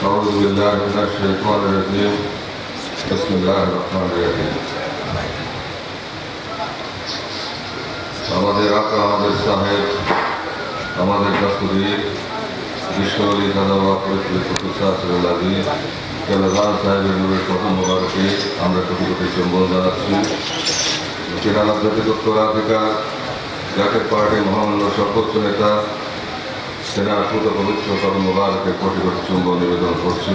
أعوذ بالله من الشيطان الرجيم بسم الله الرحمن الرحيم আমাদের আকা আমাদের সাহেব আমাদের কাসুরীর বিশ্বলী দাদা পরিচালিত কুসাসুল্লাহি কেলাজান সাহেবের নূরের প্রথম মোবারকে আমরা কোটি কোটি চুম্বন জানাচ্ছি। কেরালা জাতীয় উত্তরাধিকার জাতীয় পার্টির মহামান্য সর্বোচ্চ নেতা সেনার সুত পবিত্র কর্ম মোবারকে কোটি কোটি চুম্বন নিবেদন করছি।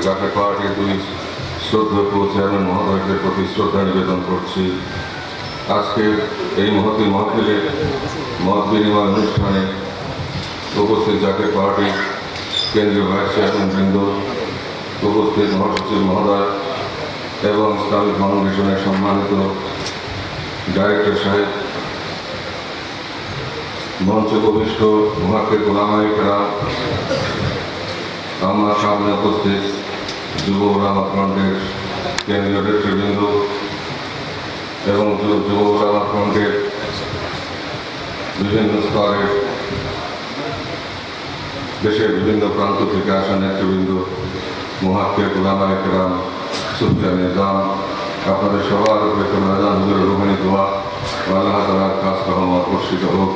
জাতীয় পার্টির দুই শ্রদ্ধেয় চেয়ারম্যান মহোদয়দের প্রতি শ্রদ্ধা নিবেদন করছি। আজকের এই মহতি মহফিলে মত বিনিময় অনুষ্ঠানে উপস্থিত জাতীয় পার্টির কেন্দ্রীয় ভাইস চেয়ারম্যান বৃন্দ, উপস্থিত মহাসচিব মহোদয় এবং ইসলামিক ফাউন্ডেশনের সম্মানিত ডাইরেক্টর সাহেব, মঞ্চ উপবিষ্ট মহাক্কিক উলামায়ে কেরাম, আমার সামনে উপস্থিত যুব উলামা ফ্রন্টের কেন্দ্রীয় নেতৃবৃন্দ এবং যুব উলামা ফ্রন্টের বিভিন্ন স্তরের দেশের বিভিন্ন প্রান্ত থেকে আসা নেতৃবৃন্দ, মুহাক্কিক উলামায়ে কেরাম, সুফিয়া নিজাম, আপনাদের সবার উপরে হুজুরের রুহানি দোয়া ও আল্লাহ তাআলার খাস রহমত বর্ষিত হোক।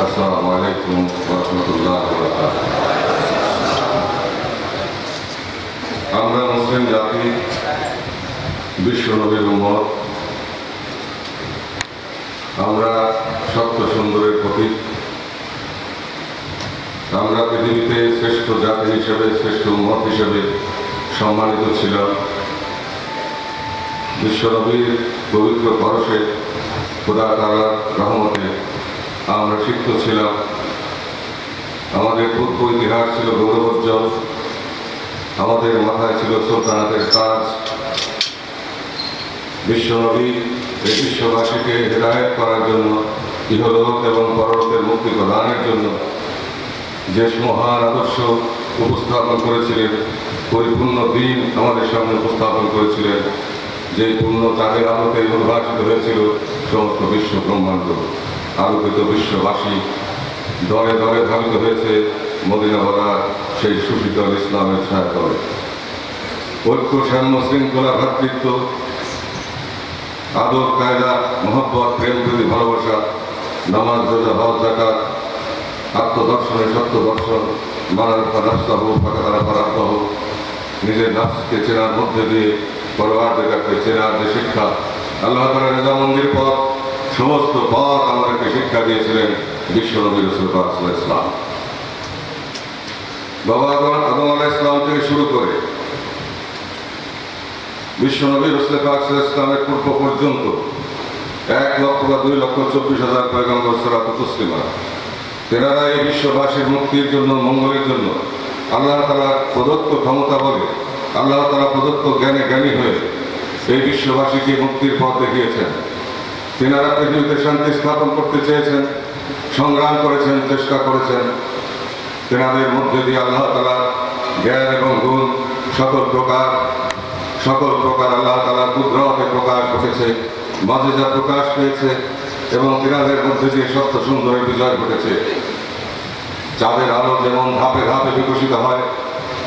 আসসালামু আলাইকুম ওয়া রাহমাতুল্লাহি ওয়া বারাকাতুহু। আমরা মুসলিম জাতি, বিশ্ব নবীর উম্মত, আমরা সত্য সুন্দরের প্রতীক। আমরা পৃথিবীতে শ্রেষ্ঠ জাতি হিসেবে, শ্রেষ্ঠ উম্মত হিসেবে সম্মানিত ছিলাম। বিশ্বনবীর পবিত্র পরশে, খোদা তাআলার রহমতে আমরা সিক্ত ছিলাম। আমাদের পূর্ব ইতিহাস ছিল গৌরবোজ্জ্বল, আমাদের মাথায় ছিল সুলতানাতের তাজ। বিশ্বনবী এই বিশ্ববাসীকে হেদায়েত করার জন্য, ইহলোক এবং পরলোকের মুক্তি প্রদানের জন্য যে মহান আদর্শ উপস্থাপন করেছিলেন, পরিপূর্ণ দিন আমাদের সামনে উপস্থাপন করেছিলেন, যে পূর্ণ চাঁদের আলোতে উদ্ভাসিত হয়েছিল সমস্ত বিশ্ব ব্রহ্মাণ্ড। আলোকিত বিশ্ববাসী দলে দলে ধাবিত হয়েছে মদিনা বলা সেই সুশীতল ইসলামের ছায়াতলে। ঐক্য, সাম্য, শৃঙ্খলা, ভ্রাতৃত্ব, আদর, কায়দা, মহব্বত, প্রেম, প্রীতি, ভালোবাসা, নামাজ, রোজা, হজ, যাকাত, আত্মদর্শনের সত্য দর্শন, মানার নাফসাহ ফাকাদারা ফারাক্তাহ, নিজের নাফসকে চেনার মধ্যে দিয়ে পরওয়ারদিগারকে চেনার যে শিক্ষা, আল্লাহ তাআলার রেজামন্দির পথ, সমস্ত পথ আমাদেরকে শিক্ষা দিয়েছিলেন বিশ্বনবী রাসূল পাক সাল্লাল্লাহু আলাইহি ওয়াসাল্লাম। বাবা আদম আলাইহিস সালাম থেকে শুরু করে বিশ্বনবী রাসূল পাক সাল্লাল্লাহু আলাইহি ওয়াসাল্লামের পূর্ব পর্যন্ত 1,02,24,000 পয়গম্বর সালাত ও তাসলিমা, তেনারা এই বিশ্ববাসীর মুক্তির জন্য, মঙ্গলের জন্য আল্লাহ তাআলা প্রদত্ত ক্ষমতা বলে, আল্লাহ তাআলা প্রদত্ত জ্ঞানে জ্ঞানী হয়ে এই বিশ্ববাসীকে মুক্তির পথ দেখিয়েছেন। তেনারা পৃথিবীতে শান্তি স্থাপন করতে চেয়েছেন, সংগ্রাম করেছেন, চেষ্টা করেছেন। তেনাদের মধ্যে দিয়ে আল্লাহ তাআলা জ্ঞান এবং গুণ সকল প্রকার আল্লাহ তাআলার কুদরতে প্রকাশ ঘটেছে, মাঝে যা প্রকাশ পেয়েছে এবং তেনাদের মধ্যে দিয়ে সত্য সুন্দরের বিজয় ঘটেছে। চাঁদের আলো যেমন ধাপে ধাপে বিকশিত হয়,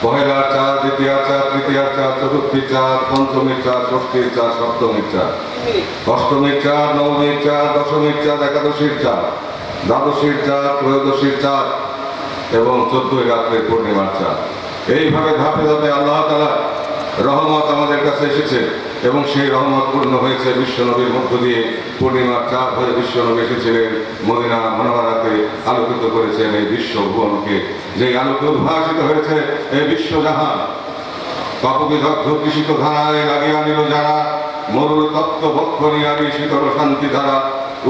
পহেলার চাঁদ, দ্বিতীয় চাঁদ, তৃতীয় চাঁদ, চতুর্থীর চাঁদ, পঞ্চমীর চাঁদ, ষষ্ঠীর চাঁদ, সপ্তমীর চাঁদ, অষ্টমীর চাঁদ, নবমীর চাঁদ, দশমীর চাঁদ, একাদশীর চাঁদ, দ্বাদশীর চাঁদ, ত্রয়োদশীর চাঁদ এবং 14ই রাত্রের পূর্ণিমার চাঁদ। এইভাবে ধাপে ধাপে আল্লাহ তাআলা রহমত আমাদের কাছে এসেছে এবং সেই রহমত পূর্ণ হয়েছে বিশ্বনবীর মধ্য দিয়ে। পূর্ণিমার চাঁদ হয়ে বিশ্বনবী এসেছিলেন মদিনা মুনাওয়ারাতে, আলোকিত করেছেন এই বিশ্বভুবনকে। যেই আলোকে উদ্ভাসিত হয়েছে এই বিশ্বজাহান, তপবিদগ্ধ কৃষিত ধারায় লাগিয়া নিল যারা, মরুর তত্ত্ব বক্ষ নিয়ারি শীতল শান্তি ধারা,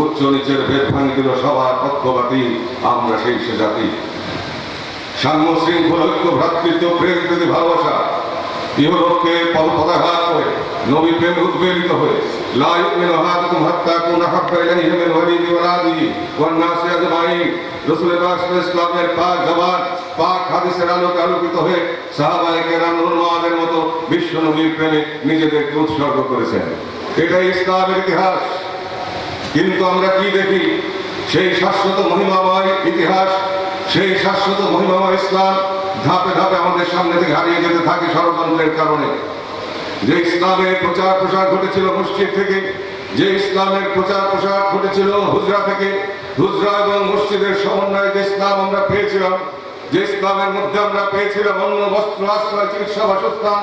উচ্চ নিচের ভেদ ভাঙি দিল সবার পক্ষপাতী, আমরা সেই সে জাতি। সাম্য, শৃঙ্খলা, ঐক্য, ভ্রাতৃত্ব, প্রেম, প্রীতি, ভালোবাসা, ইহলোককে পদাঘাত করে নবী প্রেমে উদ্বেলিত হয়ে, লা ইউমিনু আহাদুকুম হাত্তা কুনা হাব্বা ইলাইহি মিন ওয়ালিদি ওয়া ওয়ালাদিহি ওয়ান নাসি আজমাইন। রাসূল পাক সাল্লাল্লাহু আলাইহি ওয়াসাল্লামের পাক জবান, পাক হাদিসের আলোকে আলোকিত হয়ে সাহাবায়ে কেরাম উলামাদের মতো বিশ্ব নবীর প্রেমে নিজেদেরকে উৎসর্গ করেছেন। এটাই ইসলামের ইতিহাস। কিন্তু আমরা কি দেখি? সেই শাশ্বত মহিমাময় ইতিহাস, সেই শাশ্বত মহিমাময় ইসলাম ধাপে ধাপে আমাদের সামনে থেকে হারিয়ে যেতে থাকে ষড়যন্ত্রের কারণে। যে ইসলামের প্রচার প্রসার ঘটেছিল মসজিদ থেকে, যে ইসলামের প্রচার প্রসার ঘটেছিল হুজরা থেকে, হুজরা এবং মসজিদের সমন্বয়ে যে ইসলাম আমরা পেয়েছিলাম, যে ইসলামের মধ্যে আমরা পেয়েছিলাম অন্ন বস্ত্র আশ্রয় চিকিৎসা বাসস্থান,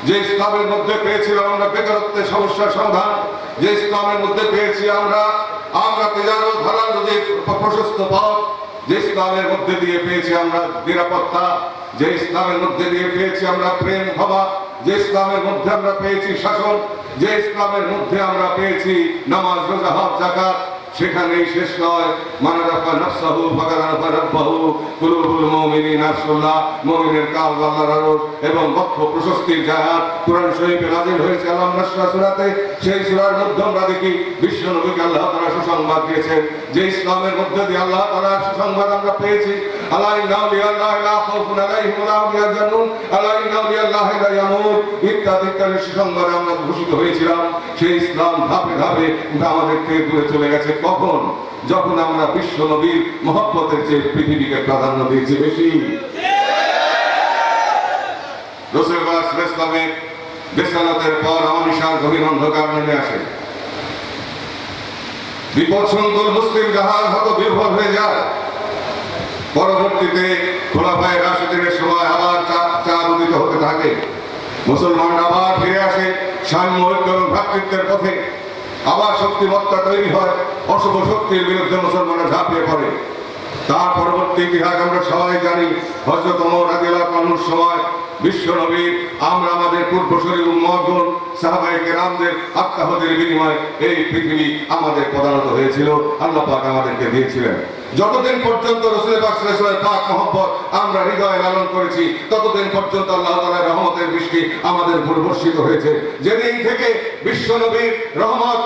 যে ইসলামের মধ্যে পেয়েছিলাম আমরা বেকারত্বের সমস্যার সমাধান, যে ইসলামের মধ্যে পেয়েছি আমরা তেজারত হালাল রুজির প্রশস্ত পথ, যে ইসলামের মধ্যে দিয়ে পেয়েছি আমরা নিরাপত্তা, যে ইসলামের মধ্যে দিয়ে পেয়েছি আমরা প্রেম ভাবা, যে ইসলামের মধ্যে আমরা পেয়েছি শাসন, যে ইসলামের মধ্যে আমরা পেয়েছি নামাজ রোজা হজ যাকাত, সেখানেই শেষ নয়। মান রাফা নাফসাহু ফাকাদ রাফা রাব্বাহু, কুলুবুল মুমিনিনা আশরাল্লাহ, মুমিনের কাল আল্লাহর আরশ এবং বক্ষ প্রশস্তির জাহাজ কুরআন শরীফে নাযিল হয়েছে আলাম নাশরা সূরাতে। সেই সূরার মধ্যে আমরা দেখি বিশ্ব নবীকে আল্লাহ তাআলা সুসংবাদ দিয়েছেন, যে ইসলামের মধ্যে দিয়ে আল্লাহ তাআলা সুসংবাদ আমরা পেয়েছি। আলা ইন্না লিল্লাহি লা খাউফুন আলাইহিম ওয়া লা হুম ইয়াহজানুন, আলা ইন্না লিল্লাহি লা ইয়ামুত ইত্যাদি সুসংবাদে আমরা ঘোষিত হয়েছিলাম। সেই ইসলাম ধাপে ধাপে আমাদেরকে দূরে চলে গেছে। কখন? যখন আমরা বিশ্ব নবীর মহব্বতের চেয়ে পৃথিবীকে প্রাধান্য দিয়েছি বেশি। রাসূলুল্লাহ সাল্লাল্লাহু আলাইহি ওয়াসাল্লামের বেসালতের পর আমানিশার গভীর অন্ধকার নেমে আসে। বিপদ সংকুল মুসলিম জাহাজ হত বিভোর হয়ে যায়। পরবর্তীতে খোলাফায়ে রাশিদিনের সময় আবার চাঁদ উদিত হতে থাকে। মুসলমানরা আবার ফিরে আসে সাম্য ঐক্য এবং ভ্রাতৃত্বের পথে। আবার শক্তিমত্তা তৈরি হয়, অশুভ শক্তির বিরুদ্ধে মুসলমানরা ঝাঁপিয়ে পড়ে। তার পরবর্তী ইতিহাস আমরা সবাই জানি। হযরত ওমর রাদিয়াল্লাহু আনহুর সময় বিশ্ব নবীর আমরা আমাদের পূর্বসূরি উম্মতগণ সাহাবায়ে কেরামদের আত্মাহুতির বিনিময়ে এই পৃথিবী আমাদের প্রদানত হয়েছিল, আল্লাহ পাক আমাদেরকে দিয়েছিলেন। যতদিন পর্যন্ত রাসূল পাক সাল্লাল্লাহু আলাইহি ওয়াসাল্লামের পাক মহব্বত আমরা হৃদয়ে লালন করেছি, ততদিন পর্যন্ত আল্লাহ তাআলার রহমতের বৃষ্টি আমাদের উপর বর্ষিত হয়েছে। যেদিন থেকে বিশ্বনবীর রহমত,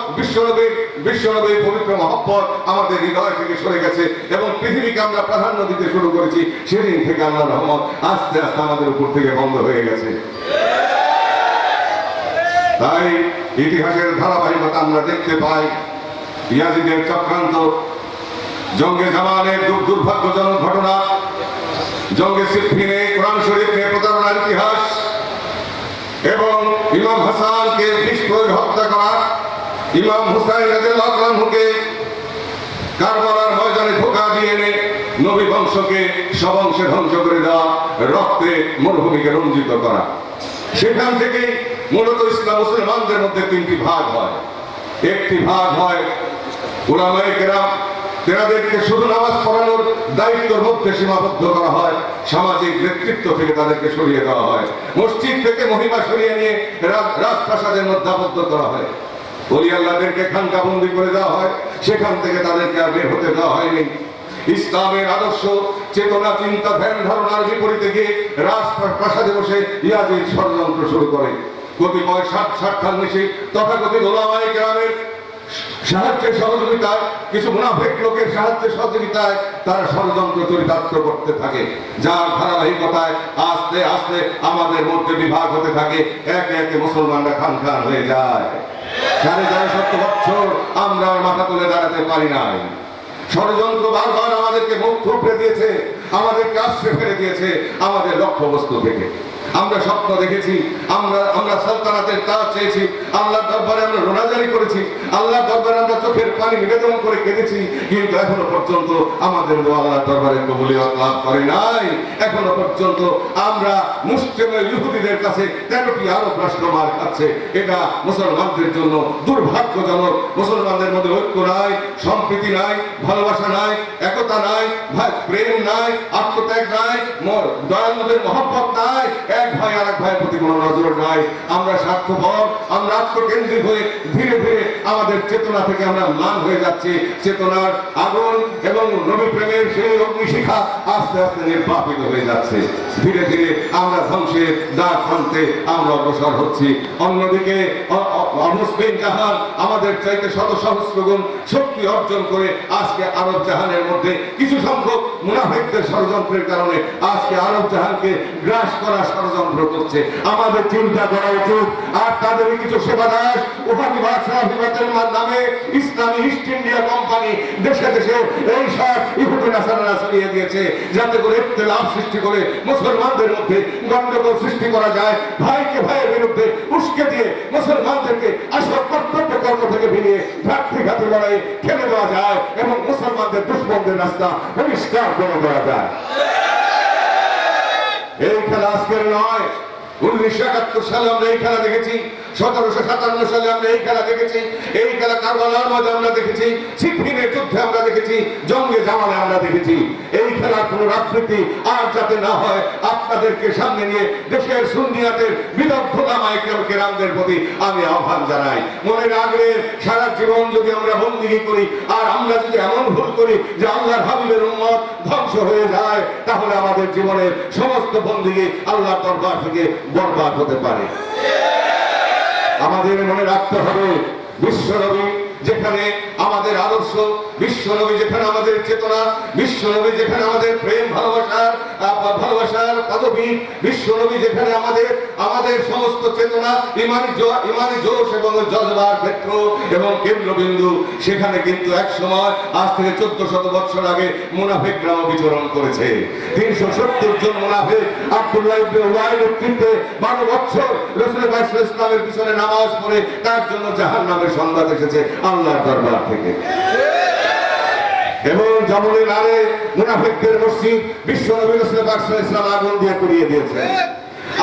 বিশ্বনবীর পবিত্র মহব্বত আমাদের হৃদয় থেকে সরে গেছে এবং পৃথিবীকে আমরা প্রাধান্য দিতে শুরু করেছি, সেদিন থেকে আল্লাহর রহমত আস্তে আস্তে আমাদের উপর থেকে বন্ধ হয়ে গেছে। তাই ইতিহাসের ধারাবাহিকতা আমরা দেখতে পাই। ইয়াজিদের চক্রান্ত, জঙ্গে জামানের দুর্ভাগ্যজনক ঘটনা, জঙ্গে সিফিনে কোরআন শরীফ নিয়ে প্রতারণার ইতিহাস এবং ইমাম হাসানকে বিষ প্রয়োগে হত্যা করা, ইমাম হুসাইন রাদিয়াল্লাহু আনহুকে কারবালার ময়দানে ধোঁকা দিয়ে এনে নবী বংশকে সবংশে ধ্বংস করে দেওয়া, রক্তে মরুভূমিকে রঞ্জিত করা। সেখান থেকে মূলত ইসলাম মুসলমানদের মধ্যে তিনটি ভাগ হয়। একটি ভাগ হয় উলামায়ে কেরাম, তেনাদেরকে শুধু নামাজ পড়ানোর দায়িত্বের মধ্যে সীমাবদ্ধ করা হয়, সামাজিক নেতৃত্ব থেকে তাদেরকে সরিয়ে দেওয়া হয়, মসজিদ থেকে মহিমা সরিয়ে নিয়ে রাজপ্রাসাদের মধ্যে আবদ্ধ করা হয়, ওলি আল্লাহদেরকে খানকাবন্দি করে দেওয়া হয়, সেখান থেকে তাদেরকে আর বের হতে দেওয়া হয়নি। ইসলামের আদর্শ চেতনা চিন্তা ধ্যান ধারণার বিপরীতে গিয়ে রাজপ্রাসাদে বসে ইয়াজিদ ষড়যন্ত্র শুরু করে। কতিপয় স্বার্থান্বেষী তথাকথিত উলামায়ে কেরামের সাহায্যে সহযোগিতায়, কিছু মুনাফিক লোকের সাহায্যে সহযোগিতায় তারা ষড়যন্ত্র চরিতার্থ করতে থাকে, যার ধারাবাহিকতায় আস্তে আস্তে আমাদের মধ্যে বিভাগ হতে থাকে। একে একে মুসলমানরা খান খান হয়ে যায়। 7.5 বছর আমরা মাথা তুলে দাঁড়াতে পারি নাই। ষড়যন্ত্র বারবার আমাদেরকে মুখ থুবড়ে দিয়েছে, আমাদেরকে আশ্রয় ফেলে দিয়েছে আমাদের লক্ষ্যবস্তু থেকে। আমরা স্বপ্ন দেখেছি, আমরা সালতানাতের তাজ চেয়েছি, আল্লাহর দরবারে আমরা রোনাজারি করেছি, আল্লাহর দরবারে আমরা চোখের পানি নিবেদন করে কেঁদেছি, কিন্তু এখনো পর্যন্ত আমাদের আল্লাহর দরবারে কবুলিয়ত লাভ করে নাই। এখনো পর্যন্ত আমরা মুসলিম ইহুদিদের কাছে 13টি আরব রাষ্ট্র মার খাচ্ছে। এটা মুসলমানদের জন্য দুর্ভাগ্যজনক। মুসলমানদের মধ্যে ঐক্য নাই, সম্প্রীতি নাই, ভালোবাসা নাই, একতা নাই, প্রেম নাই, আত্মত্যাগ নাই, দয়াল নবীর মহব্বত নাই, এক ভাই আর এক ভাইয়ের প্রতি কোনো নজর নাই। আমরা স্বার্থপর, আমরা আত্মকেন্দ্রিক হয়ে ধীরে ধীরে আমাদের চেতনা থেকে আমরা ম্লান হয়ে যাচ্ছি। চেতনার আগুন এবং নবী প্রেমের সেই অগ্নিশিখা আস্তে আস্তে নির্বাপিত হয়ে যাচ্ছে। ধীরে ধীরে আমরা ধ্বংসের দ্বার প্রান্তে আমরা অগ্রসর হচ্ছি। অন্যদিকে মুসলিম জাহান আমাদের চাইতে শত সহস্র গুণ শক্তি অর্জন করে আজকে আরব জাহানের মধ্যে কিছু সংখ্যক মুনাফিকদের ষড়যন্ত্রের কারণে আজকে আরব জাহানকে গ্রাস করা ষড়যন্ত্র করছে। আমাদের চিন্তা করা উচিত আর তাদের কিছু সেবাদাস উপাধিবাদ স্বাভিমানের নামে ইসলামী ইস্ট ইন্ডিয়া কোম্পানি দেশে দেশে এই সব ইহুদি নাসারারা ছড়িয়ে দিয়েছে, যাতে করে ইখতিলাফ সৃষ্টি করে মুসলমানদের মধ্যে গন্ডগোল সৃষ্টি করা যায়, ভাইকে ভাইয়ের বিরুদ্ধে উস্কে দিয়ে মুসলমানদেরকে আসল কর্তব্য কর্ম থেকে ভিড়িয়ে ভ্রাতৃঘাতী লড়াই খেলে দেওয়া যায় এবং মুসলমানদের দুশ্মনদের রাস্তা পরিষ্কার করে দেওয়া যায়। এই খেলা আজকের নয়, 1971 সালে আমরা এই খেলা দেখেছি, 1757 সালে আমরা এই খেলা দেখেছি, এই খেলা কারবালার মধ্যে আমরা দেখেছি, সিফিনের যুদ্ধে আমরা দেখেছি, জঙ্গে জামালে আমরা দেখেছি। এই খেলার কোন রাজনীতি আর যাতে না হয় আপনাদেরকে সামনে নিয়ে দেশের সুন্নিয়াতের বিদগ্ধ কেরামদের প্রতি আমি আহ্বান জানাই। মনে রাখবে সারা জীবন যদি আমরা বন্দিগি করি আর আমরা যদি এমন ভুল করি যে আল্লাহর হাবিবের উম্মত ধ্বংস হয়ে যায়, তাহলে আমাদের জীবনের সমস্ত বন্দিগি আল্লাহর দরবার থেকে বরবাদ হতে পারে। আমাদের মনে রাখতে হবে বিশ্বনবী যেখানে আমাদের আদর্শ, বিশ্বনবী যেখানে আমাদের চেতনা, বিশ্বনবী যেখানে আমাদের প্রেম ভালোবাসার পদবী, বিশ্বনবী যেখানে আমাদের সমস্ত চেতনা, ইমানি জোশ এবং জজবার ক্ষেত্র এবং কেন্দ্রবিন্দু, সেখানে কিন্তু এক সময় আজ থেকে 1400 বছর আগে মুনাফিকরাও বিচরণ করেছে। 370 জন মুনাফিক আব্দুল্লাহ ইবনে উবাইর নেতৃত্বে 12 বছর রাসূল পাক সাল্লাল্লাহু আলাইহি ওয়াসাল্লামের পিছনে নামাজ পড়ে তার জন্য জাহান্নামের সংবাদ এসেছে আল্লাহর দরবার থেকে। এবং জামুনের আরে মুনাফিকদের মসজিদ বিশ্বনবী রাসূল পাক সাল্লাল্লাহু আলাইহি ওয়াসাল্লাম আগুন দিয়ে পুড়িয়ে দিয়েছেন।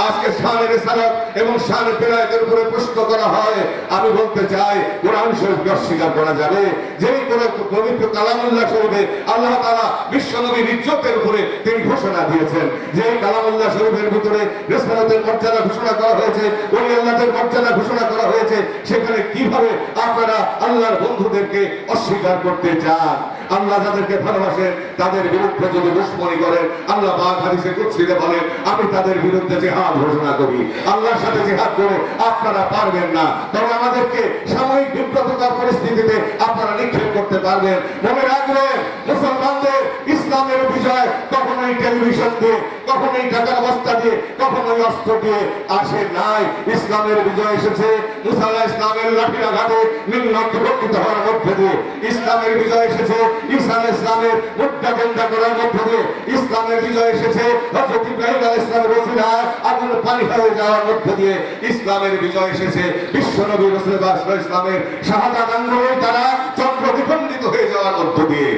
আজকে শানের রিসালাত এবং শানের বেলায়েতের উপরে প্রশ্ন করা হয়, আমি বলতে চাই কোরআন শরীফকে অস্বীকার করা যাবে? যেই করে পবিত্র কালামুল্লাহ শরীফে আল্লাহ তাআলা বিশ্বনবীর ইজ্জতের উপরে তিনি ঘোষণা দিয়েছেন, যেই কালামুল্লাহ শরীফের ভিতরে রিসালাতের মর্যাদা ঘোষণা করা হয়েছে, ওলি আল্লাহদের মর্যাদা ঘোষণা করা হয়েছে, সেখানে কিভাবে আপনারা আল্লাহর বন্ধুদেরকে অস্বীকার করতে চান? আল্লাহ যাদেরকে ভালোবাসেন তাদের বিরুদ্ধে যদি দুশমনি করেন, আল্লাহ পাক হাদিসে কুদসিতে বলেন, আমি তাদের বিরুদ্ধে জিহাদ ঘোষণা করি। আল্লাহর সাথে জিহাদ করে আপনারা পারবেন না, তবে আমাদেরকে সাময়িক বিব্রতকর পরিস্থিতিতে আপনারা নিক্ষেপ করতে পারবেন। মনে রাখবেন, মুসলমানদের ইসলামের বিজয় কখনোই টেলিভিশন দিয়ে, কখনোই টাকার বস্তা দিয়ে, কখনোই অস্ত্র দিয়ে আসে নাই। ইসলামের বিজয় এসেছে মুসা আলাইহিস সালামের লাঠির আঘাতে নির্লজ্জিত হওয়ার মধ্যে দিয়ে। ইসলামের বিজয় এসেছে ঈসা আলাইহিস সালামের মুদ্রা কেন্দ্র করার মধ্যে দিয়ে। ইসলামের বিজয় এসেছে হযরত ইব্রাহিম আলাইহিস সালামের ওসিলায় আগুন পানি হয়ে যাওয়ার মধ্যে দিয়ে। ইসলামের বিজয় এসেছে বিশ্বনবী রাসূল সাল্লাল্লাহু আলাইহি ওয়াসাল্লামের শাহাদাত আঙ্গুলে তারা চন্দ্র দ্বিখণ্ডিত হয়ে যাওয়ার মধ্যে দিয়ে।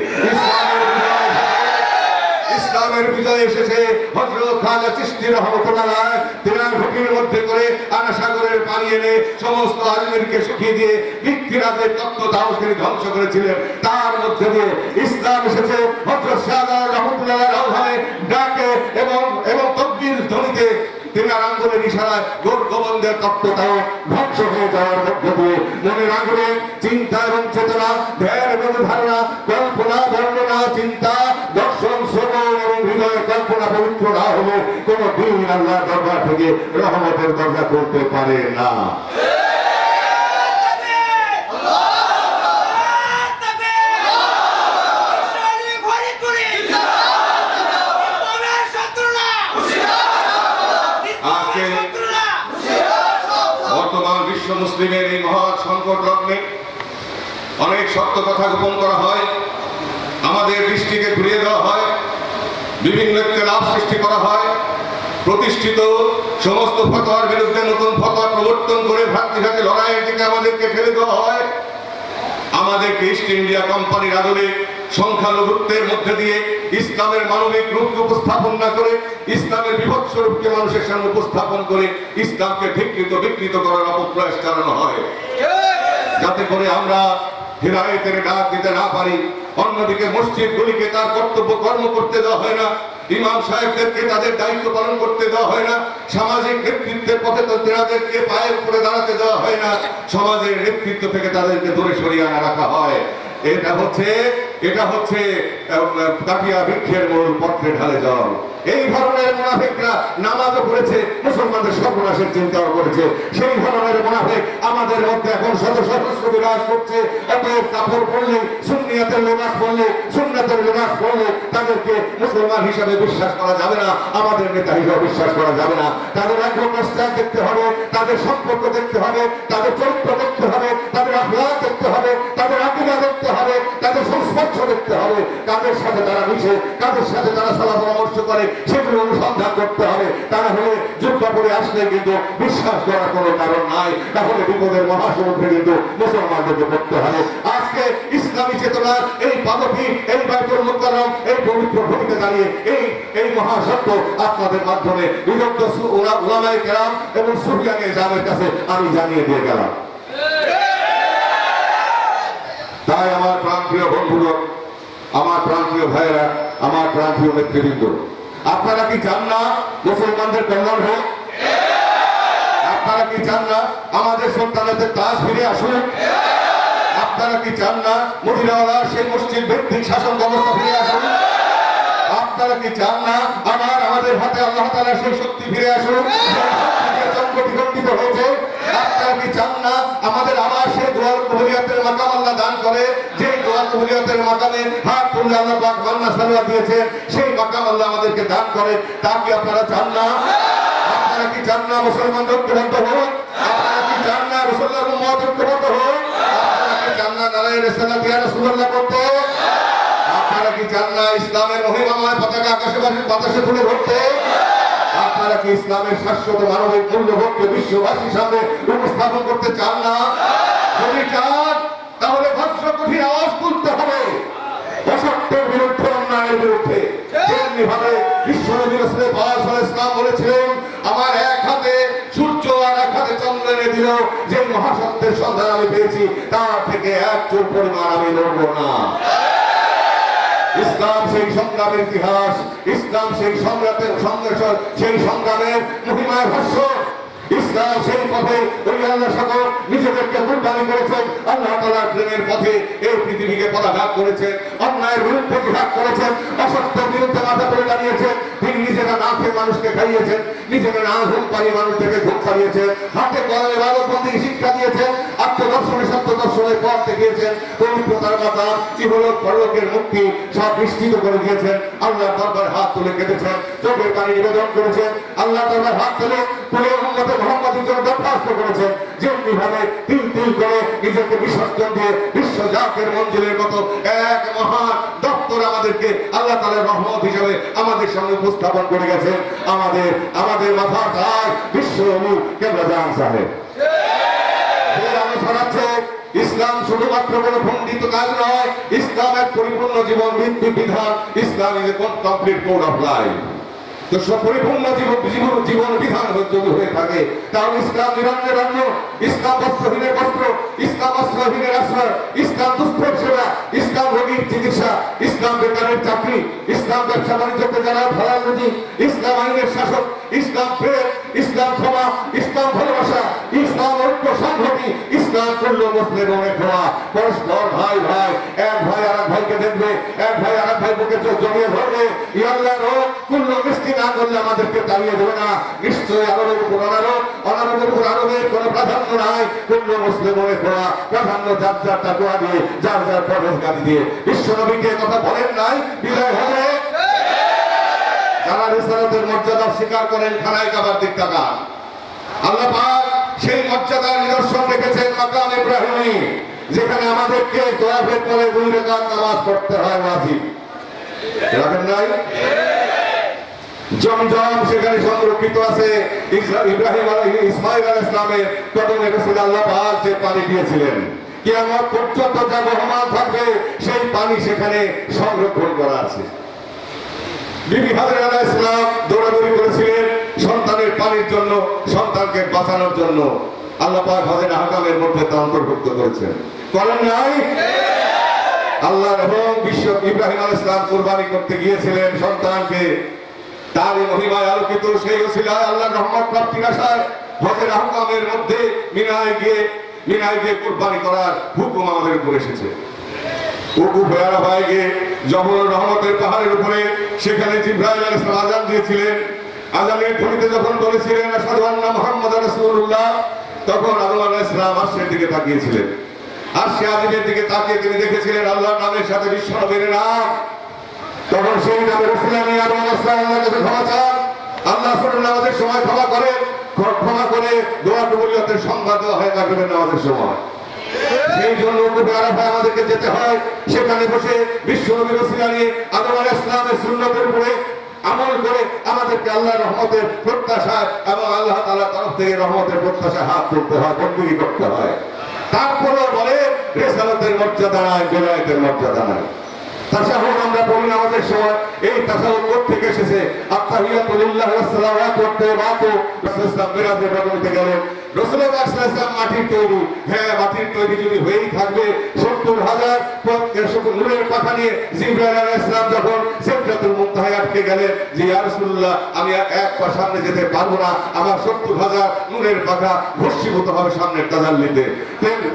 ইসলামের বিজয় এসেছে হযরত খাজা চিশতি রাহমাতুল্লাহ আলাইহি, তিনার ভূমির মধ্যে করে আনা সাগরের পানি এনে সমস্ত আজমিরকে শুকিয়ে দিয়ে ব্যক্তিরাদের তত্ত্ব দাও তিনি ধ্বংস করেছিলেন। তার মধ্যে দিয়ে ইসলাম এসেছে হযরত শাহজালাল রাহমাতুল্লাহ আলাইহি ডাকে এবং তাকবীর ধ্বনিতে তিনার আঙ্গুলের ইশারায় গোবন্দের তত্ত্বটাও ধ্বংস হয়ে যাওয়ার মধ্যে দিয়ে। মনে রাখবেন, চিন্তা এবং চেতনা, ধ্যান এবং ধারণা, কল্পনা, বর্ণনা, চিন্তা, দর্শন, শ্রবণ এবং হৃদয়ের কল্পনা পবিত্র না হলে কোনো দিন আল্লাহর দরবার থেকে রহমতের দরজা খুলতে পারে না। বর্তমান বিশ্ব মুসলিমের এই মহৎ সংকট লগ্নে অনেক সত্য কথা গোপন করা হয়, আমাদের দৃষ্টিকে ঘুরিয়ে দেওয়া হয়, বিভিন্ন ইখতিলাফ সৃষ্টি করা হয়, প্রতিষ্ঠিত সমস্ত ফতোয়ার বিরুদ্ধে নতুন ফতোয়া প্রবর্তন করে ভ্রাতৃঘাতী লড়াইয়ের দিকে আমাদেরকে ফেলে দেওয়া হয়। আমাদেরকে ইস্ট ইন্ডিয়া কোম্পানির আদলে সংখ্যালঘুত্বের মধ্যে দিয়ে ইসলামের মানবিক রূপকে উপস্থাপন না করে, ইসলামের বিভৎস রূপকে মানুষের সামনে উপস্থাপন করে ইসলামকে বিকৃত করার অপপ্রয়াস চালানো হয়, যাতে করে আমরা হিদায়াতের ডাক দিতে না পারি। অন্যদিকে মসজিদগুলিকে তার কর্তব্য কর্ম করতে দেওয়া হয় না, ইমাম সাহেবদেরকে তাদের দায়িত্ব পালন করতে দেওয়া হয় না, সামাজিক নেতৃত্বের পথে তাদেরকে পায়ের উপরে দাঁড়াতে দেওয়া হয় না, সমাজের নেতৃত্ব থেকে তাদেরকে দূরে সরিয়ে আনা রাখা হয়। এটা হচ্ছে কাটিয়া বৃক্ষের মূল পত্রে ঢালে জল। এই ধরনের মুনাফিকরা নামাজও পড়েছে, মুসলমানদের সর্বনাশের চিন্তাও করেছে। সেই ধরনের মুনাফিক আমাদের মধ্যে এখন সহস্র বিরাজ করছে। অতএব কাপড় পরলে, সুন্নিয়াতের লেবাস পরলে, সুন্নাতের লেবাস পরলে তাদেরকে মুসলমান হিসাবে বিশ্বাস করা যাবে না, আমাদের নেতা হিসাবে বিশ্বাস করা যাবে না। তাদের একজন রাস্তা দেখতে হবে, তাদের সম্পর্ক দেখতে হবে, তাদের চরিত্র দেখতে হবে, তাদের হবে, তাদের আকীদা দেখতে হবে, তাদের সংস্পর্শ দেখতে হবে, কাদের সাথে তারা মিশে, কাদের সাথে তারা সালাহ পরামর্শ করে, সেগুলো অনুসন্ধান করতে হবে। তা না হলে যুদ্ধ করে আসলে কিন্তু বিশ্বাস করার কোনো কারণ নাই, তাহলে বিপদের মহাসমুদ্রে কিন্তু মুসলমানদেরকে পড়তে হবে। আজকে ইসলামী চেতনার এই পাদপীঠ, এই বাইতুল মুকাররম, এই পবিত্র ভূমিতে দাঁড়িয়ে এই মহাসত্য আপনাদের মাধ্যমে বিদগ্ধ উলামায়ে কেরাম এবং সুফিয়ানে জামের কাছে আমি জানিয়ে দিয়ে গেলাম। তাই আমার প্রাণপ্রিয় বন্ধুগণ, আমার প্রাণপ্রিয় ভাইয়েরা, আমার প্রাণপ্রিয় নেতৃবৃন্দ, আপনারা কি চান না মুসলমানদের কল্যাণ হোক? আপনারা কি চান না আমাদের সন্তানদের তাজ ফিরে আসুক? আপনারা কি চান না মদিনাওয়ালার সেই মসজিদ ভিত্তিক শাসন ব্যবস্থা ফিরে আসুক? আপনারা কি চান না আমাদের হাতে আল্লাহ তাআলার সেই শক্তি ফিরে আসুক সংগঠিত হয়েছে? আপনারা কি চান না আমাদের আবার সেই দোয়া কবুলিয়তের মাকাম আল্লাহ দান করে, যে দোয়া কবুলিয়তের মাকামে হাত তুলে আল্লাহ পাক মান্না সালওয়াত দিয়েছেন, সেই মাকাম আল্লাহ আমাদেরকে দান করে? তা কি আপনারা চান না? আপনারা কি চান না মুসলমান ঐক্যবদ্ধ হোক? আপনারা কি চান না রাসূলুল্লাহর উম্মত ঐক্যবদ্ধ হোক? আপনারা কি চান না নারায়ে রিসালাত ইয়া রাসূলুল্লাহ করতে? আপনারা কি চান না ইসলামের মহিমাময় পতাকা আকাশে বাতাসে তুলে ধরতে? আপনারা কি ইসলামের শাশ্বত মানবিক মূল্যবোধকে বিশ্ববাসীর সামনে উপস্থাপন করতে চান না? যদি চান তাহলে ভস্ম কঠিন আওয়াজ তুলতে হবে অসত্যের বিরুদ্ধে, অন্যায়ের বিরুদ্ধে। তেমনি ভাবে বিশ্বনবী রাসূল পাক সাল্লাল্লাহু আলাইহি ওয়াসাল্লাম বলেছিলেন, আমার এক হাতে সূর্য আর এক হাতে চন্দ্র এনে দিল, যে মহাসত্যের সন্ধান আমি পেয়েছি তার থেকে এক চুল পরিমাণ আমি নড়ব না। ইসলাম সেই সংগ্রামের ইতিহাস, ইসলাম সেই সংগ্রামের মহিমায় ভাষ্য। ইসলাম সেই পথে ওই আল্লাহ সকল নিজেদেরকে কুরবানি করেছেন, আল্লাহ তাআলার প্রেমের পথে এই পৃথিবীকে পদাঘাত করেছেন, অন্যায়ের বিরুদ্ধে জিহাদ করেছেন, অসত্যের বিরুদ্ধে মাথা তুলে দাঁড়িয়েছেন। তিনি নিজেরা না খেয়ে মানুষকে খাইয়েছেন, নিজেরা না ঘুম পাড়িয়ে মানুষদেরকে ঘুম পাড়িয়েছেন, হাতে কলমে ইবাদতবন্দির শিক্ষা দিয়েছেন, আত্মদর্শনে সত্যদর্শনের পথ দেখিয়েছেন, পবিত্রতার মাকাম ইহলোক পরলোকের মুক্তি সব নিশ্চিত করে দিয়েছেন। আল্লাহর দরবারে হাত তুলে কেঁদেছেন, চোখের পানি নিবেদন করেছেন, আল্লাহর দরবারে হাত তুলে উম্মতে মুহাম্মাদের জন্য দরখাস্ত করেছেন। যেমনি ভাবে তিল তিল করে নিজেকে বিসর্জন দিয়ে বিশ্ব জাকের মঞ্জিলের মতো এক মহান দপ্তর আমাদেরকে আল্লাহ তাআলার রহমত হিসেবে আমাদের সামনে উপস্থাপন করে গেছেন আমাদের মাথার তাজ বিশ্ব নবী কেবলা জাহান সাহেব। ইসলাম শুধুমাত্র কোন খণ্ডিত কাজ নয়, ইসলাম এক পরিপূর্ণ জীবন ভিত্তিক বিধান। Islam is a complete code of life. তো পরিপূর্ণ জীবন বিধান যদি হয়ে থাকে, তাহলে ইসলাম নিরঞ্জনের অন্ন, ইসলাম বস্ত্রহীনের বস্ত্র, ইসলাম অস্ত্রহীনের আশ্রয়, ইসলাম দুস্থের সেবা, ইসলাম রোগীর চিকিৎসা, ইসলাম বেকারের চাকরি, ইসলাম ব্যবসা বাণিজ্যকে যারা হালাল রুজি, ইসলাম আইনের শাসক, ইসলাম প্রেম, ইসলাম ক্ষমা, ইসলাম ভালোবাসা, ইসলাম ঐক্য সংহতি, ইসলাম করল মুসলিম ধোয়া। পরস্পর ভাই ভাই, এক ভাই আর এক ভাইকে দেখবে, এক ভাই আর এক ভাই বুকে জড়িয়ে ধরবে। ইয়াল্লাহর কুল্লু মিসকিন না করলে আমাদেরকে তাড়িয়ে দেবে না। নিশ্চয়ই আরবের উপর অনারবের উপর আরবের কোনো প্রাধান্য নাই। কুল্লু মুসলিম ধোয়া, প্রাধান্য যার যার তাকওয়া দিয়ে, যার যার পরহেজগারি দিয়ে। বিশ্বনবীকে কথা বলেন নাই, বিদায় হবে। যারা রিসালাতের মর্যাদা স্বীকার করেন, খানায় কাবার দিক তাকান। আল্লাহ পাক সেই মর্যাদার নিদর্শন রেখেছেন মাকাম ইব্রাহিমী, যেখানে আমাদেরকে তোয়াফের পরে 2 রাকাত নামাজ পড়তে হয় ওয়াজিব। রাখেন নাই? জমজম সেখানে সংরক্ষিত আছে। ইব্রাহিম ইসমাইল আলাইহিস সালামের কদমে রাসূল আল্লাহ পাক যে পানি দিয়েছিলেন, কিয়ামত পর্যন্ত যা বহমান থাকবে সেই পানি সেখানে সংরক্ষণ করা আছে। বিবি হাজরা আলাইহিস সালাম দৌড়াদৌড়ি করেছিলেন সন্তানের পানির জন্য, সন্তানকে বাঁচানোর জন্য। আল্লাহ পাক হাজরা হাকামের মধ্যে তা অন্তর্ভুক্ত করেছেন, করেন নাই? আল্লাহ এবং বিশ্ব ইব্রাহিম আলাইহিস সালাম কুরবানি করতে গিয়েছিলেন সন্তানকে। তারই মহিমায় আলোকিত সেই ওসিলায় আল্লাহর রহমত প্রাপ্তির আশায় হাজরা হাকামের মধ্যে মিনায় গিয়ে কুরবানি করার হুকুম আমাদের উপর এসেছে। উকুফ আরাফায় গিয়ে জবল রহমতের পাহাড়ের উপরে সেখানে জিবরাইল আলাইহিস সালাম আযান দিয়েছিলেন। আযানের ধ্বনিতে যখন বলেছিলেন আশহাদু আন্না মুহাম্মাদার রাসূলুল্লাহ, তখন আদম আলাইহিস সালাম আরশের দিকে তাকিয়েছিলেন। আরশে আজিমের দিকে তাকিয়ে তিনি দেখেছিলেন আল্লাহর নামের সাথে বিশ্ব নবীর নাম। তখন সেই নামের উসিলায় আদম আলাইহিস সালাম আল্লাহর কাছে ক্ষমা চান। আল্লাহ সুবহানাহু নামাজের সময় ক্ষমা করে দোয়া কবুলিয়তের সংবাদ দেওয়া হয় মাগরিবের নামাজের সময়। সেই এই জন্য উকুফে আরাফায় আমাদেরকে যেতে হয়। সেখানে বসে বিশ্ব নবীর ওসিলা নিয়ে আদম আলাইহিস সালামের সুন্নতের উপরে আমল করে আমাদেরকে আল্লাহর রহমতের প্রত্যাশায় এবং আল্লাহ তাআলার তরফ থেকে রহমতের প্রত্যাশায় হাত তুলতে হয়, বন্দী করতে হয়। তারপরে বলে রিসালাতের মর্যাদা নাই, বেলায়েতের মর্যাদা নাই। তাশাহুদ আমরা পড়ি আমাদের সময়, এই তাশাহুদ থেকে এসেছে আত্তাহিয়াতু লিল্লাহি ওয়াস সালাওয়াতু ওয়াত তাইয়্যিবাতু। রাসূলুল্লাহ মিরাজের বদলতে গেলেন, রাসূলুল্লাহ সাল্লাল্লাহু আলাইহি ওয়াসাল্লাম মাটির তৈরি, হ্যাঁ মাটির তৈরি যদি হয়েই থাকবে 70,000 নূরের পাখা নিয়ে জিবরাইল আলাইহিস সালাম যখন সিদরাতুল মুনতাহায় আটকে গেলেন যে ইয়া রাসূলুল্লাহ আমি এক পা সামনে যেতে পারবো না, আমার 70,000 নূরের পাখা ভস্মীভূত হবে সামনের তাজাল্লিতে,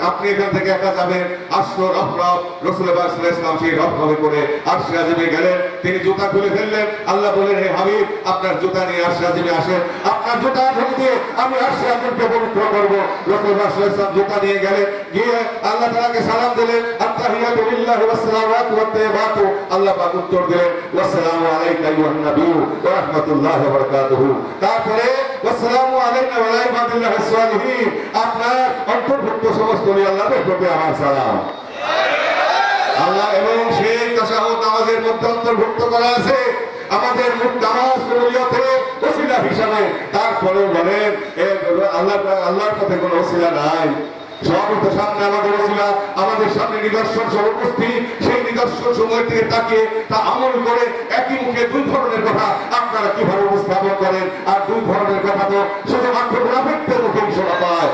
আপনি এখান থেকে একা যাবেন। আসলো রফরফ, রাসূলুল্লাহ সাল্লাল্লাহু আলাইহি ওয়াসাল্লাম সেই রফরফে করে আরশে আজিমে গেলেন। তিনি জুতা খুলে ফেললেন। আল্লাহ বললেন হে হাবিব আপনার জুতা নিয়ে আরশে আজিমে আসেন, আপনার জুতা দিয়ে আমি আরশে আজিমকে পবিত্র করব। রাসূলুল্লাহ সাল্লাল্লাহু আলাইহি ওয়াসাল্লাম জুতা নিয়ে গেলেন, গিয়ে আল্লাহ তাআলাকে সালাম দিলেন, আত্তাহিয়াতু লিল্লাহি ওয়াস সালাওয়াতু ওয়াত তাইয়্যিবাতু। আল্লাহ পাক উত্তর দিলেন ওয়াসসালামু আলাইকা আইয়ুহান নাবিয়্যু ওয়া রাহমাতুল্লাহি ওয়া বারাকাতুহু। তারপরে ওয়াসসালামু আলাইনা ওয়া আলা ইবাদিল্লাহিস সালিহিন, আপনার অন্তর্ভুক্ত সমস্ত আল্লাহর প্রতি আমার সালাম। আল্লাহ এবং সেই তাশাহুদ নামাজের মধ্যে অন্তর্ভুক্ত করা আছে আমাদের নামাজ কবুলিয়তের ওসিলা হিসাবে। তারপরে বলেন আল্লাহর পথে কোনো ওসিলা নাই, সর্বত সামনে আমাদের ওসিলা, আমাদের সামনে নিদর্শন সব উপস্থিত। সেই নিদর্শন সময় থেকে তাকিয়ে তা আমল করে একই মুখে দুই ধরনের কথা আপনারা কিভাবে উপস্থাপন করেন। আর দুই ধরনের কথা তো শুধুমাত্র মুনাফিকদের মুখেই শোনা পায়।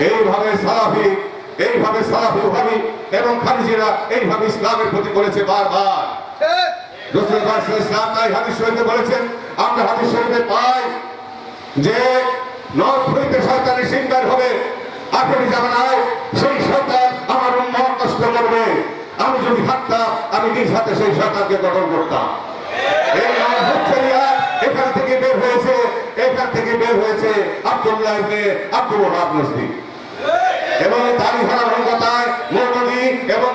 এইভাবে সালাফি ওহাবি এবং খারিজিরা এইভাবে ইসলামের ক্ষতি করেছে বারবার। রাসূলুল্লাহ সাল্লাল্লাহু আলাইহি ওয়াসাল্লাম তাই হাদিস শরীফে বলেছেন, আমরা হাদিস শরীফে পাই যে নখ হইতে শয়তানের শিকার হবে, আখেরি জামানায় সেই শয়তান আমার উম্মত নষ্ট করবে। আমি যদি থাকতাম আমি নিজ হাতে সেই শয়তানকে দমন করতাম। এই এখান থেকে বের হয়েছে আব্দুল্লাহ ইবনে আব্দুল ওয়াহাব নজদি এবং তারই ধারাবাহিকতায়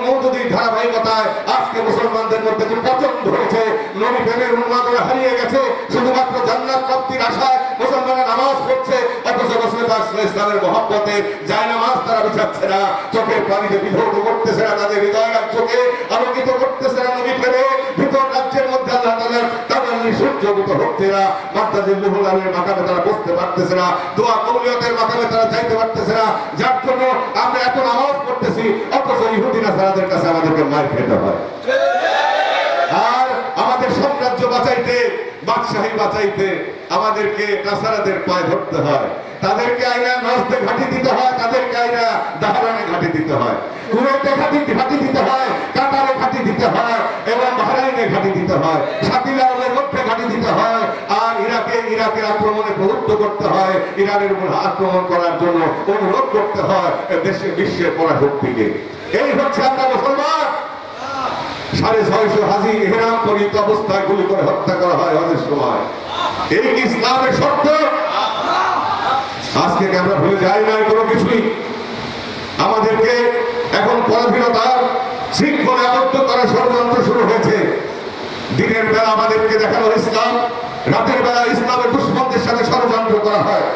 মওদুদির ধারাবাহিকতায় আজকে মুসলমানদের মধ্যে যে পতন ধরেছে, নবী প্রেমের উন্মাদনা হারিয়ে গেছে। শুধুমাত্র জান্নাত প্রাপ্তির আশায় মুসলমানরা নামাজ পড়ছে, অথচ রাসূলুল্লাহ সাল্লাল্লাহু আলাইহি ওয়াসাল্লামের মহব্বতে যায় নামাজ তারা বিছাচ্ছে না, চোখের পানিতে বিধৌত করতেছে না, তাদের হৃদয়ের চোখে আলোকিত করতেছে না। নবী প্রেমে ভিতর রাজ্যের মধ্যে আল্লাহ তাআলার তাজাল্লি সূর্যগত হচ্ছে না, মাদ্দাজিল্লুহুল আলীর মাকামে তারা বসতে পারতেছে না, দোয়া কবুলিয়তের মাকামে তারা যাইতে পারতেছে না। যার জন্য আমরা এত নামাজ পড়তেছি, অথচ ইহুদি নাসারাদের কাছে আমাদেরকে মার খেতে হয়। আর আমাদের সাম্রাজ্য বাঁচাইতে, বাদশাহী বাঁচাইতে আমাদেরকে নাসারাদের পায়ে ধরতে হয়, তাদেরকে আইনা নজদে ঘাঁটি দিতে হয়, তাদেরকে আইনা দাহরানে ঘাঁটি দিতে হয়, কুয়েতে ঘাঁটি দিতে হয়, কাতারে ঘাঁটি দিতে হয় এবং বাহরাইনে ঘাঁটি দিতে হয়, সাতিল আরবের মধ্যে ঘাঁটি দিতে হয়। আর ইরাকের আক্রমণে প্রলুব্ধ করতে হয়, ইরানের উপর আক্রমণ করার জন্য অনুরোধ করতে হয় দেশে বিশ্বের পরাশক্তিকে। এই হচ্ছে আমরা মুসলমান। 650 হাজি ইহরাম পরিত অবস্থায় গুলি করে হত্যা করা হয় হজের সময়। এই ইসলামের শর্ত। আজকে আমরা ভুলে যাই না কোনো কিছুই। আমাদেরকে এখন পরাধীনতার শৃঙ্খলে আবদ্ধ করার ষড়যন্ত্র শুরু হয়েছে। দিনের বেলা আমাদেরকে দেখানো ইসলাম, রাতের বেলা ইসলামের দুশমনদের সাথে ষড়যন্ত্র করা হয়।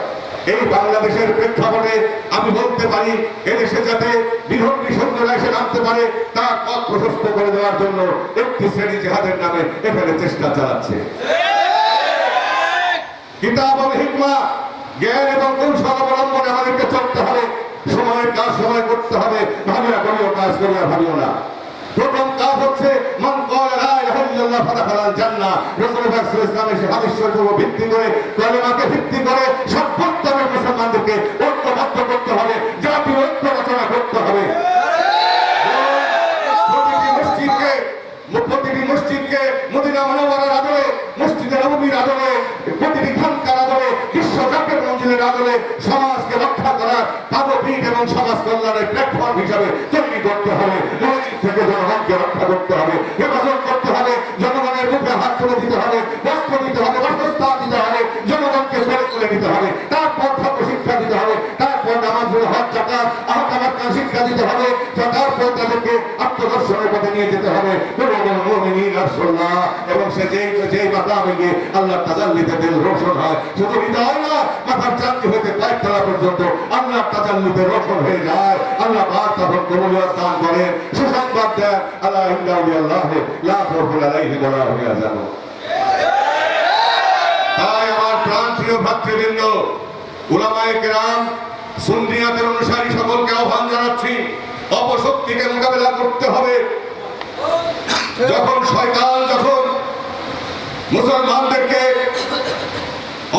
এই বাংলাদেশের প্রেক্ষাপটে আমি বলতে পারি এদেশে যাতে বিধর্মী সৈন্যরা এসে নামতে পারে তার পথ প্রশস্ত করে দেওয়ার জন্য একটি শ্রেণী জিহাদের নামে এখানে চেষ্টা চালাচ্ছে। কিতাব ও হিকমা, জ্ঞান এবং কৌশল অবলম্বনে আমাদেরকে চলতে হবে। সময়ের কাজ সময় করতে হবে, ভাবিয়া করিও কাজ করিয়া ভাবিও না। প্রথম কাজ হচ্ছে মান ক্বালা লা ইলাহা ইল্লাল্লাহ ফাদাখালাল জান্নাহ। রাসূলুল্লাহ সাল্লাল্লাহু আলাইহি ওয়াসাল্লাম এই হাদিস শরীফের ভিত্তি করে, কালেমাকে ভিত্তি করে সর্বোত্তম মুসলমানদেরকে ঐক্যবদ্ধ করতে হবে, জাতীয় ঐক্য রচনা করতে হবে। প্রতিটি মসজিদকে মদিনা মুনাওয়ারার আদলে, মসজিদে নববীর আদলে, প্রতিটি খানকার আদলে, বিশ্ব জাকের মঞ্জিলের আদলে সমাজকে রক্ষা করার পাদপীঠ এবং সমাজ কল্যাণের প্ল্যাটফর্ম হিসাবে তৈরি করতে হবে। মসজিদ থেকে জনগণকে রক্ষা করতে হবে, হেফাজত করতে হবে, জনগণের মুখে হাত তুলে দিতে হবে, বস্ত্র দিতে হবে, বাসস্থান দিতে হবে, জনগণকে গড়ে তুলে দিতে হবে, তারপর ধর্ম শিক্ষা দিতে হবে, তারপর নামাজ হজ শিক্ষা দিতে হবে, তারপর তাদেরকে আত্মদর্শনের পথে নিয়ে যেতে হবে। এবং সে যেই মাকামে গিয়ে আল্লাহ তাজাল্লিতে দিল রোশন হয়, শুধু হৃদয় না, মাথার চাকরি হইতে পায়ের তলা পর্যন্ত আল্লাহ তাজাল্লিতে রোশন হয়ে যায়। আল্লাহ পাক তখন কবুলিয়ত দান করেন, সুসংবাদ দেন, আল্লাহ ইল্লাল্লাহ লা খাউফুন আলাইহিম ওয়া লা হুম ইয়াহজানুন। তাই আমার প্রাণপ্রিয় ভ্রাতৃবৃন্দ, উলামায়ে কেরাম, সুন্নিয়াতের অনুসারী সকলকে আহ্বান জানাচ্ছি, অপশক্তিকে মোকাবেলা করতে হবে। যখন শয়তান যখন মুসলমানদেরকে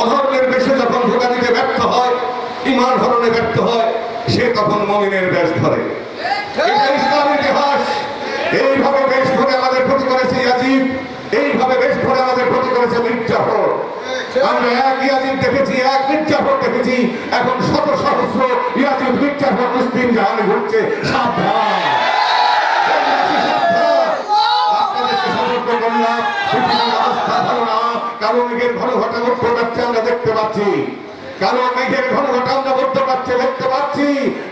অধর্মের বেশে যখন ধোঁকা দিতে ব্যর্থ হয়, ঈমান হরণে ব্যর্থ হয়, সে তখন মুমিনের বেশ ধরে। এটা ইসলামের ইতিহাস। এইভাবে বেশ ধরে আমাদের ক্ষতি করেছে ইয়াজিদ, এইভাবে বেশ ধরে আমাদের ক্ষতি করেছে মির্জাফর। আমরা এক ইয়াজিদ দেখেছি, এক মির্জাফর দেখেছি, এখন শত সহস্র ইয়াজিদ মির্জাফর মুসলিম জাহানে ঘুরছে। সাবধান, আপনাদেরকে সতর্ক করলাম, পৃথিবীর অবস্থা ভালো না। কালো মেঘের ঘন ঘটা ঘটতে যাচ্ছে আমরা দেখতে পাচ্ছি, কালো মেঘের ঘন ঘটা আমরা দেখতে পাচ্ছি।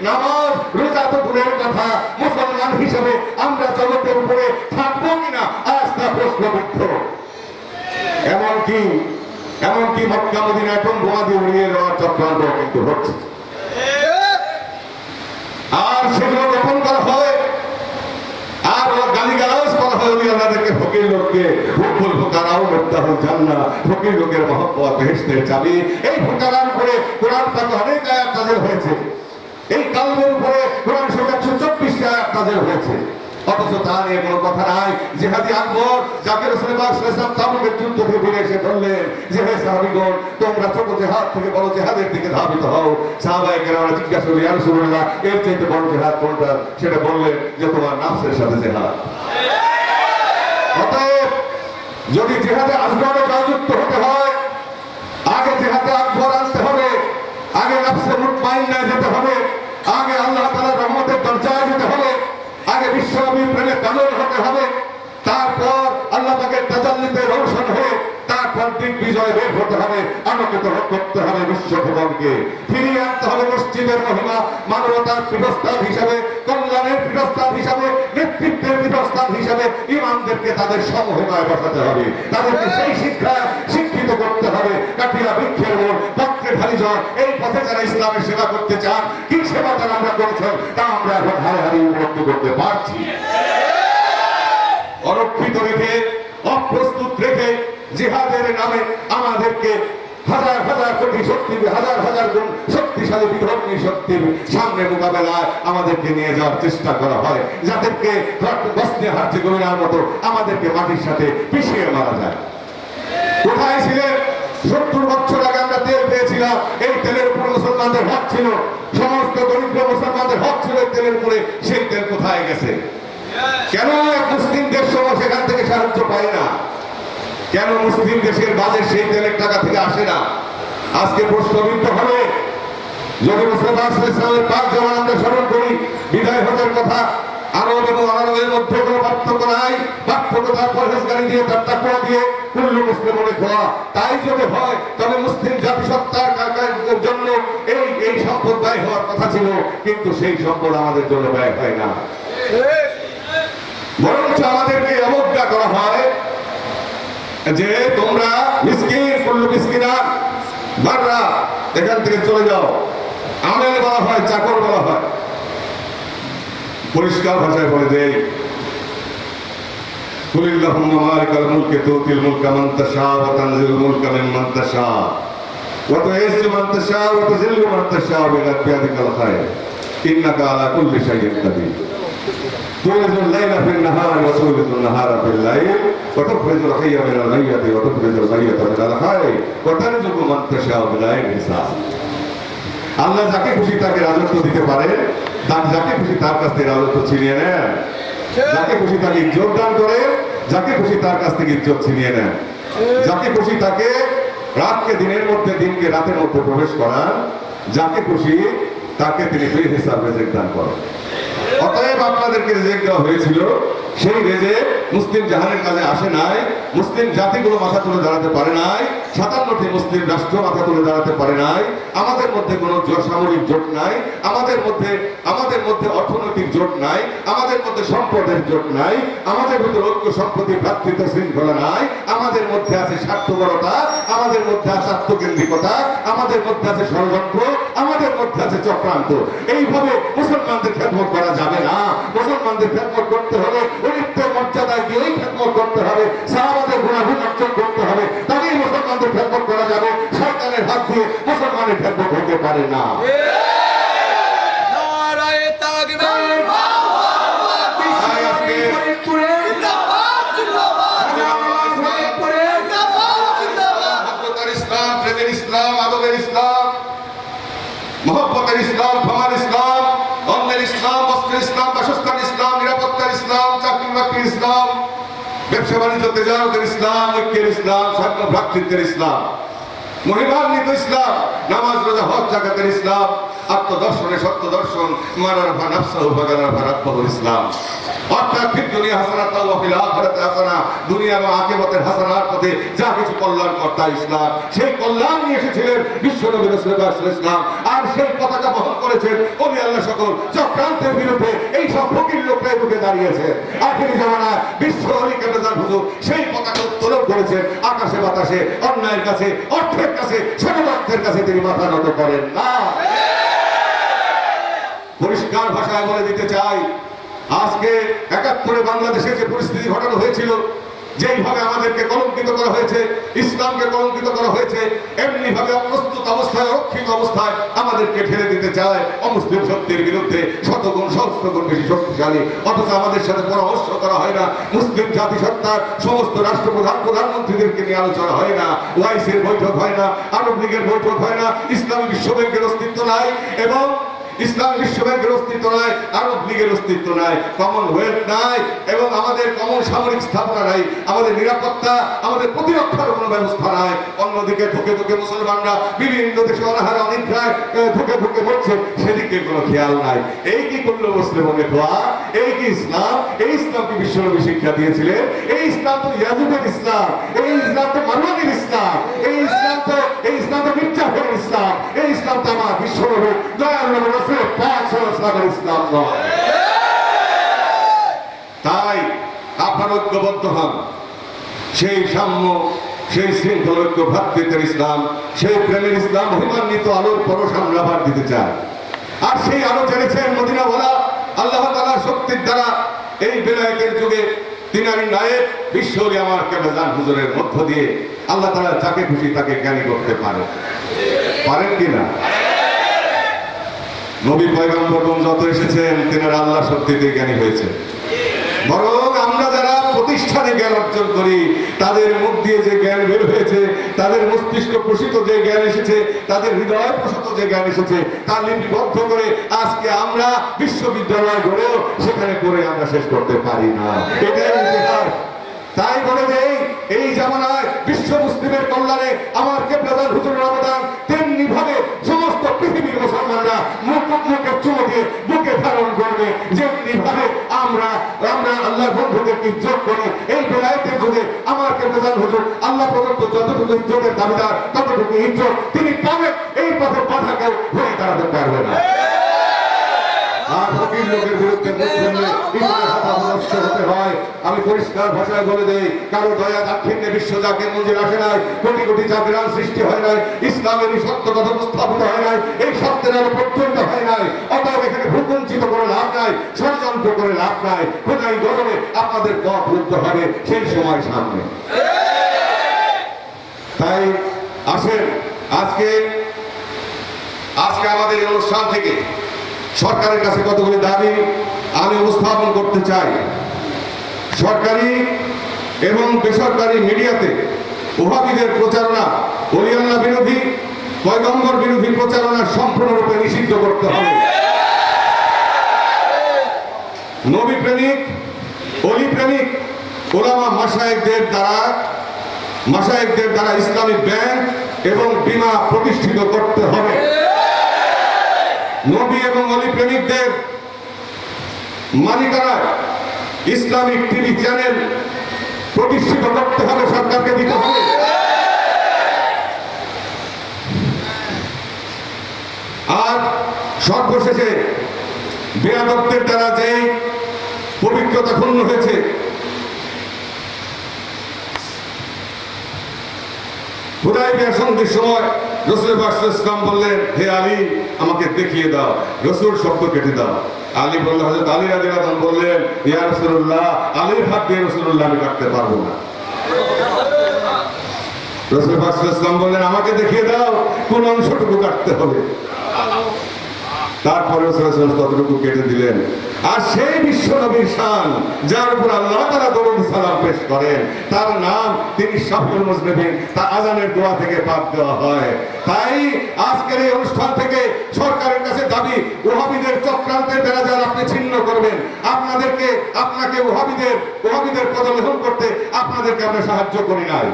নামাজ রোজা তো দূরের কথা, মুসলমান হিসেবে আমরা জগতের উপরে থাকবো কিনা আস্থা প্রশ্নবিদ্ধ। এমনকি মক্কা মদিনা এখন বোমা দিয়ে উড়িয়ে দেওয়ার চক্রান্ত কিন্তু হচ্ছে, আর সেগুলো গোপন করা হয়, আর গালিগালাজ করা হয়। ওলিয়াদেরকে ফকির লোককে ভুল ফোকারাও মুফতাহুল জান্নাহ, ফকির লোকের মহব্বত বেহেশতের চাবি। এই ফোকারার উপরে কোরআন পাকে অনেক আয়াত নাযিল হয়েছে, এই কালবের উপরে কোরআন শরীফ 124টি আয়াত নাযিল হয়েছে। অথচ তা নিয়ে কোনো কথা নাই। জিহাদি আকবর, যাকে রাসূল পাক সাল্লাল্লাহু আলাইহি ওয়াসাল্লাম তাবুকের যুদ্ধ থেকে ফিরে এসে বললেন যে, হে সাহাবীগণ, তোমরা ছোট জিহাদ থেকে বড় জিহাদের দিকে ধাবিত হও। সাহাবায়ে কেরামরা জিজ্ঞাসা করলেন, ইয়া রাসূলুল্লাহ, এর চাইতে বড় জিহাদ কোনটা? সেটা বললেন যে তোমার নফসের সাথে জিহাদ। অতএব যদি জিহাদে আসগরে যুক্ত হতে হয়, আগে জিহাদে আকবর আনতে হবে, আগে নফসে মুতমাইন্না যেতে হবে, আগে আল্লাহ তাআলার রহমতের দরজায় যেতে হবে, আগে বিশ্বনবীর প্রেমে কামল হতে হবে, তারপর আল্লাহ পাকের তাজাল্লিতে রওশন হয়ে তারপর দিগ্বিজয় বের হতে হবে। আমাকে তো করতে হবে বিশ্বভুবনকে ফিরিয়ে আনতে হবে মসজিদের মহিমা, মানবতার পীঠস্থান হিসাবে, কল্যাণের পীঠস্থান হিসাবে, নেতৃত্বের পীঠস্থান হিসাবে ইমামদেরকে তাদের সমহিমায় বসাতে হবে, তাদেরকে সেই শিক্ষায় শিক্ষিত করতে হবে। কাঠিয়া বৃক্ষের মূল, পত্রে ঢালি জল, এই পথে যারা ইসলামের সেবা করতে চান, কি সেবা তারা আমরা করেছেন তা আমরা এখন হারে হারে উপলব্ধি করতে পারছি। অরক্ষিত রেখে, অপ্রস্তুত রেখে জিহাদের নামে আমাদেরকে হাজার হাজার কোটি শক্তি, হাজার হাজার গুণ শক্তিশালী বিধর্মী শক্তির সামনে মোকাবেলায় আমাদেরকে নিয়ে যাওয়ার চেষ্টা করা হয়, যাদেরকে বসনিয়া হার্জেগোভিনার মতো আমাদেরকে মাটির সাথে পিছিয়ে মারা যায়। কোথায় ছিলেন? 70 বছর আগে আমরা তেল পেয়েছিলাম, এই তেলের উপর মুসলমানদের হক ছিল, সমস্ত দরিদ্র মুসলমানদের হক ছিল এই তেলের উপরে। সেই তেল কোথায় গেছে? কেন মুসলিম দেশ সেখান থেকে সাহায্য পায় না? কেন মুসলিম দেশের বাজেট সেই তেলের টাকা থেকে আসে না? আজকে প্রশ্নবিদ্ধ হবে। যদি মুসলমান ইসলামের পাক যেমন আমরা স্মরণ করি, বিদায় হজের কথা, আরব এবং অনারবের মধ্যে কোনো পার্থক্য নাই, পার্থক্য তার পরহেজগারি দিয়ে, তার তাকওয়া দিয়ে, কুল্লু মুসলিমুন খোয়া। তাই যদি হয় তবে মুসলিম জাতিসত্তার জন্য এই সম্পদ ব্যয় হওয়ার কথা ছিল, কিন্তু সেই সম্পদ আমাদের জন্য ব্যয় হয় না, বরঞ্চ আমাদেরকে অবজ্ঞা করা হয় যে তোমরা মিসকিন, কুল্লু মিসকিনা বাররা, এখান থেকে চলে যাও। আমেল বলা হয়, চাকর বলা হয়। পরিষ্কার ভাষায় বলে দেই, কুলিল্লাহুম্মা মালিকাল মুলকি তুতিল মুলকা মান তাশা ওয়া তানজিলুল মুলকা মিম্মান তাশা ওয়া তুইজ্জু মান তাশা ওয়া তুযিল্লু মান তাশা বিয়াদিকাল খায়র ইন্নাকা আলা কুল্লি শাইইন কাদির। تولج الليل في النهار وتولج النهار في الليل وتخرج الحي من الميت وتخرج الميت من الحي وترزق من تشاء بغير حساب। আল্লাহ যাকে খুশি তাকে রাজত্ব দিতে পারে, যাকে খুশি তার কাছ থেকে রাজত্ব ছিনিয়ে নেন, যাকে খুশি তাকে ইজ্জত দান করে, যাকে খুশি তার কাছ থেকে ইজ্জত ছিনিয়ে নেন, যাকে খুশি তাকে রাতকে দিনের মধ্যে, দিনকে রাতের মধ্যে প্রবেশ করান, যাকে খুশি তাকে তিনি ফ্রি হিসাব রেজেক দান করেন। অতএব আপনাদেরকে রেজেক দেওয়া হয়েছিল, সেই রেজেক মুসলিম জাহানের কাজে আসে নাই, মুসলিম জাতিগুলো মাথা তুলে দাঁড়াতে পারে নাই, 57টি মুসলিম রাষ্ট্র মাথা তুলে দাঁড়াতে পারে নাই। আমাদের মধ্যে কোনো সামরিক জোট নাই, আমাদের মধ্যে অর্থনৈতিক জোট নাই, আমাদের মধ্যে সম্পদের জোট নাই, আমাদের মধ্যে ঐক্য সম্প্রতি ভ্রাতৃত্ব শৃঙ্খলা নাই, আমাদের মধ্যে আছে স্বার্থপরতা, আমাদের মধ্যে আছে আত্মকেন্দ্রিকতা, আমাদের মধ্যে আছে ষড়যন্ত্র, আমাদের মধ্যে আছে চক্রান্ত। এইভাবে মুসলমানদের খেদমত করা যাবে না। মুসলমানদের খেদমত করতে হবে ঐক্য মর্যাদায় গিয়েই খেদমত করতে হবে, সাহাবাদের গুণাগুণ অর্জন করতে হবে, তবেই মুসলমানদের খেদমত করা যাবে। শয়তানের হাত দিয়ে মুসলমানের খেদমত হতে পারে না। মোহাম্মতের ইসলাম, ক্ষমার ইসলাম, অন্যের ইসলাম, বস্ত্রের ইসলাম, বাসস্থান ইসলাম, নিরাপত্তার ইসলাম, চাকরি বাকরির ইসলাম, ব্যবসা বাণিজ্য তেজারতের ইসলাম, ঐক্যের ইসলাম, স্বাধীন ভ্রাতৃত্বের ইসলাম, মহিমান্বিত ইসলাম, নামাজ রোজা হজ জাকাতের ইসলাম, আত্মদর্শনে সত্য দর্শন, মারারফা নাফসাহু ফাগারাফা রাব্বাহুল ইসলাম। অর্থাৎ ফিদ দুনিয়া হাসানাতাও ওয়া ফিল আখিরাতি হাসানা, দুনিয়া এবং আখিরাতের হাসানার পথে যা কিছু কল্যাণকর তা ইসলাম। সেই কল্যাণ নিয়ে এসেছিলেন বিশ্বনবী রাসূলুল্লাহ সাল্লাল্লাহু আলাইহি ওয়াসাল্লাম, আর সেই পতাকা বহন করেছেন ওলি আল্লাহ সকল চক্রান্তের বিরুদ্ধে। এই সব ফকির লোকরাই রুখে দাঁড়িয়েছে। আখিরি জামানায় বিশ্ব ওলি কেবলাদার হুজুর সেই পতাকা উত্তোলন করেছেন আকাশে বাতাসে, অন্যায়ের কাছে, অর্থের কাছে, ষড়যন্ত্রের কাছে তিনি মাথা নত করেন না। পরিষ্কার ভাষায় বলে দিতে চাই, আজকে 71-এ বাংলাদেশে যে পরিস্থিতি ঘটানো হয়েছিল, যেইভাবে আমাদেরকে কলঙ্কিত করা হয়েছে, ইসলামকে কলঙ্কিত করা হয়েছে, এমনি ভাবে অপ্রস্তুত অবস্থায়, অরক্ষিত অবস্থায় আমাদেরকে ঠেলে দিতে চায় অমুসলিম শক্তির বিরুদ্ধে শতগুণ সহস্রগুণ বেশি শক্তিশালী। অথচ আমাদের সাথে পরামর্শ করা হয় না, মুসলিম জাতিসত্তার সমস্ত রাষ্ট্রপ্রধান, প্রধানমন্ত্রীদেরকে নিয়ে আলোচনা হয় না, ওআইসির বৈঠক হয় না, আরব লীগের বৈঠক হয় না, ইসলামী বিশ্ব ব্যাংকের অস্তিত্ব নাই, এবং ইসলাম বিশ্ব ব্যাংকের অস্তিত্ব নাই, আরব লীগের অস্তিত্ব নাই, কমনওয়েলথ নাই, এবং আমাদের কমন সামরিক স্থাপনা নাই, আমাদের নিরাপত্তা, আমাদের প্রতিরক্ষার কোনো ব্যবস্থা নাই। অন্যদিকে ধুকে ধুকে মুসলমানরা বিভিন্ন দেশে অনাহারে অনিদ্রায় ধুকে ধুকে মরছে, সেদিকে কোনো খেয়াল নাই। এই কি করলো মুসলিম দোয়া? এই কি ইসলাম? এই ইসলামকে বিশ্বনবী শিক্ষা দিয়েছিলেন। এই ইসলাম তো ইয়াজুবের ইসলাম, এই ইসলাম তো মারওয়ানের ইসলাম, এই ইসলাম তো মির্জাফরের ইসলাম, এই ইসলাম তো আমার বিশ্বনবী দয়াল নবী ইসলাম নয়। তাই আপনার ঐক্যবদ্ধ হন, সেই সাম্য, সেই শৃঙ্খল ঐক্য ভ্রাতৃত্বের ইসলাম, সেই প্রেমের ইসলাম, মহিমান্বিত আলোর পরশ আমরা আবার দিতে চাই। আর সেই আলো জেনেছেন মদিনাওয়ালা আল্লাহ তাআলার শক্তির দ্বারা এই বেলায়েতের যুগে তিনারি নায়েব বিশ্বলি আমার কেবলাদান হুজুরের মধ্য দিয়ে আল্লাহ তাআলা যাকে খুশি তাকে জ্ঞানী করতে পারেন কিনা? নবী পয়গম্বর যত এসেছেন তিনারা আল্লাহর শক্তিতে জ্ঞানী হয়েছে। বরং আমরা যারা প্রতিষ্ঠানে জ্ঞান অর্জন করি, তাদের মুখ দিয়ে যে জ্ঞান বের হয়েছে, তাদের মস্তিষ্ক প্রসূত যে জ্ঞান এসেছে, তাদের হৃদয় প্রসূত যে জ্ঞান এসেছে, তা লিপিবদ্ধ করে আজকে আমরা বিশ্ববিদ্যালয় গড়েও সেখানে করে আমরা শেষ করতে পারি না। এটাই ইতিহাস। তাই বলে যে এই জামানায় বিশ্ব মুসলিমের কল্যাণে আমার কেবলাদান হুজুরের অবদান তেমনি ভাবে সমস্ত পৃথিবীর মুসলমানরা মুখে চুমো দিয়ে বুকে ধারণ করবে। যেমনি ভাবে আমরা আল্লাহর বন্ধুদেরকে ইজ্জত করি, এই বেলায়েতের যুগে আমার কেবলাদান হুজুর আল্লাহ প্রদত্ত যতটুকু ইজ্জতের দাবিদার ততটুকু ইজ্জত তিনি পাবেন। এই পথে বাধা কেউ হয়ে দাঁড়াতে পারবে না। আর ফকির লোকের বিরুদ্ধে হতে হয়। আমি পরিষ্কার ভাষায় বলে দেই, কারো দয়া দাক্ষিণ্যে বিশ্ব জাকের মঞ্জিল আসে নাই, কোটি কোটি জাকেরান সৃষ্টি হয় নাই, ইসলামের এই সত্য কথা উপস্থাপিত হয় নাই, এই সত্যের আলো প্রত্যন্ত হয় নাই। অতএব এখানে ভূকুঞ্চিত করে লাভ নাই, ষড়যন্ত্র করে লাভ নাই। খোদাই গরমে আপনাদের পথ রুদ্ধ হবে সেই সময় সামনে। তাই আসেন আজকে আমাদের এই অনুষ্ঠান থেকে সরকারের কাছে কতগুলি দাবি আমি উপস্থাপন করতে চাই। সরকারি এবং বেসরকারি মিডিয়াতে ওহাবীদের প্রচারণা, ওলি আল্লাহ বিরোধী, পয়গম্বর বিরোধী প্রচারণা সম্পূর্ণরূপে নিষিদ্ধ করতে হবে। নবী প্রেমিক, ওলি প্রেমিক ওলামা মাশায়েখদের দ্বারা ইসলামিক ব্যাংক এবং বীমা প্রতিষ্ঠিত করতে হবে। নবী এবং অলি প্রেমিকদের মালিকানায় ইসলামিক টিভি চ্যানেল প্রতিষ্ঠিত করতে হবে, সরকারকে দিতে হবে। আর সর্বশেষে বেয়াদত্বের দ্বারা যে পবিত্রতা ক্ষুণ্ণ হয়েছে, হুদায়বিয়া সন্ধির সময় রাসূল পাক সাল্লাল্লাহু আলাইহি ওয়াসাল্লাম বললেন, হে আলী আমাকে দেখিয়ে দাও। রাসূল শব্দ কেটে দাও। আলী বললেন, হযরত আলী রাদিয়াল্লাহু আনহু বললেন, ইয়া রাসূলুল্লাহ, আলীর হাত দিয়ে রাসূলুল্লাহ আমি কাটতে পারবো না। রাসূল পাক সাল্লাল্লাহু আলাইহি ওয়াসাল্লাম বললেন, আমাকে দেখিয়ে দাও কোন অংশটুকু কাটতে হবে। তারপরে ততটুকু কেটে দিলেন। আর সেই বিশ্ব নবীর শান, যার উপর আল্লাহ তাআলা দরুদ সালাম পেশ করেন, তার নাম তিনি শাফিউল মুজনিবিন, তার আযানের দোয়া থেকে পাক দেওয়া হয়। তাই আজকের এই অনুষ্ঠান থেকে সরকারের কাছে দাবি, ওহাবীদের চক্রান্তের বেড়াজাল আপনি ছিন্ন করবেন। আপনাকে ওহাবীদের পদলেহন করতে আপনাদেরকে আমরা সাহায্য করি নাই।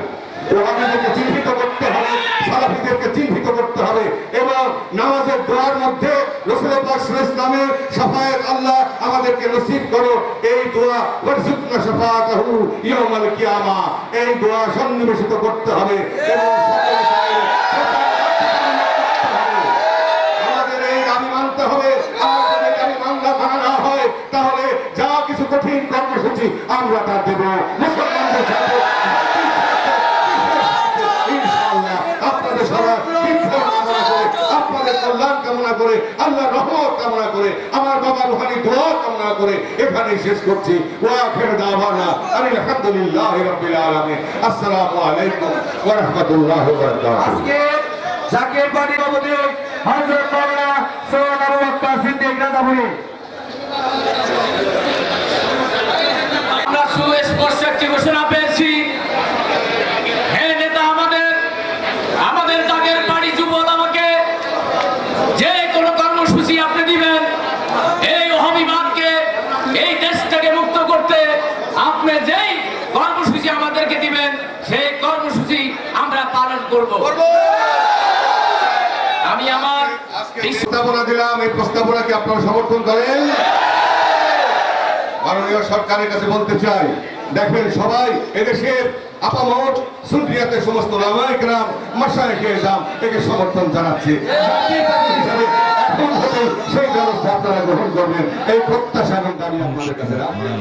ওহাবীদেরকে চিহ্নিত করতে হবে, সালাফিদেরকে চিহ্নিত করতে হবে এবং নামাজের দোয়ার মধ্যে রাসূল পাক সাল্লাল্লাহু আলাইহি ওয়াসাল্লামের শাফায়াত আল্লাহ আমাদেরকে নসিব করো, এই দোয়া ওয়ারযুকনা শাফাআতাহু ইয়াউমাল কিয়ামা, এই দোয়া সন্নিবেশিত করতে হবে এবং আমাদের এই দাবি মানতে হবে। আমাদের এই দাবি মানা না হয় তাহলে যা কিছু কঠিন কর্মসূচি আমরা তা দেব মুসলমানদের সাথে। আপনাদের কল্যাণ কামনা করে, আল্লাহ রহমত কামনা করে, আমার বাবা রুহানি দোয়া কামনা করে এখানে শেষ করছি। ওয়া আখিরু দাওয়ানা আলহামদুলিল্লাহি রাব্বিল আলামিন। আসসালামু আলাইকুম ওয়া রাহমাতুল্লাহি ওয়া বারাকাতুহু। আজকে জাকির পার্টি সভাপতি হযরত মাওলানা সৈয়দ আবু বকর সিদ্দিক রাজাপুরি, আমরা সুস্পষ্ট একটি ঘোষণা পেয়েছি। হে নেতা, আমাদের জাকের বাড়ি যুবল আমাকে যে কোনো কর্মসূচি আপনি দিবেন, এই ওহাবীবাদকে এই দেশ থেকে মুক্ত করতে আপনি যেই কর্মসূচি আমাদেরকে দিবেন সেই কর্মসূচি আমরা পালন করব। আমি আমার প্রস্তাবনা দিলাম, এই প্রস্তাবনাকে আপনারা সমর্থন করেন। মাননীয় সরকারের কাছে বলতে চাই, দেখেন সবাই এদেশের আপামর সুন্নিয়াতের সমস্ত উলামায়ে কেরাম, মাশায়েখে ইসলাম একে সমর্থন জানাচ্ছে। এখন থেকে সেই ব্যবস্থা আপনারা গ্রহণ করবেন, এই প্রত্যাশা এবং দাবি আপনাদের কাছে রাখবেন।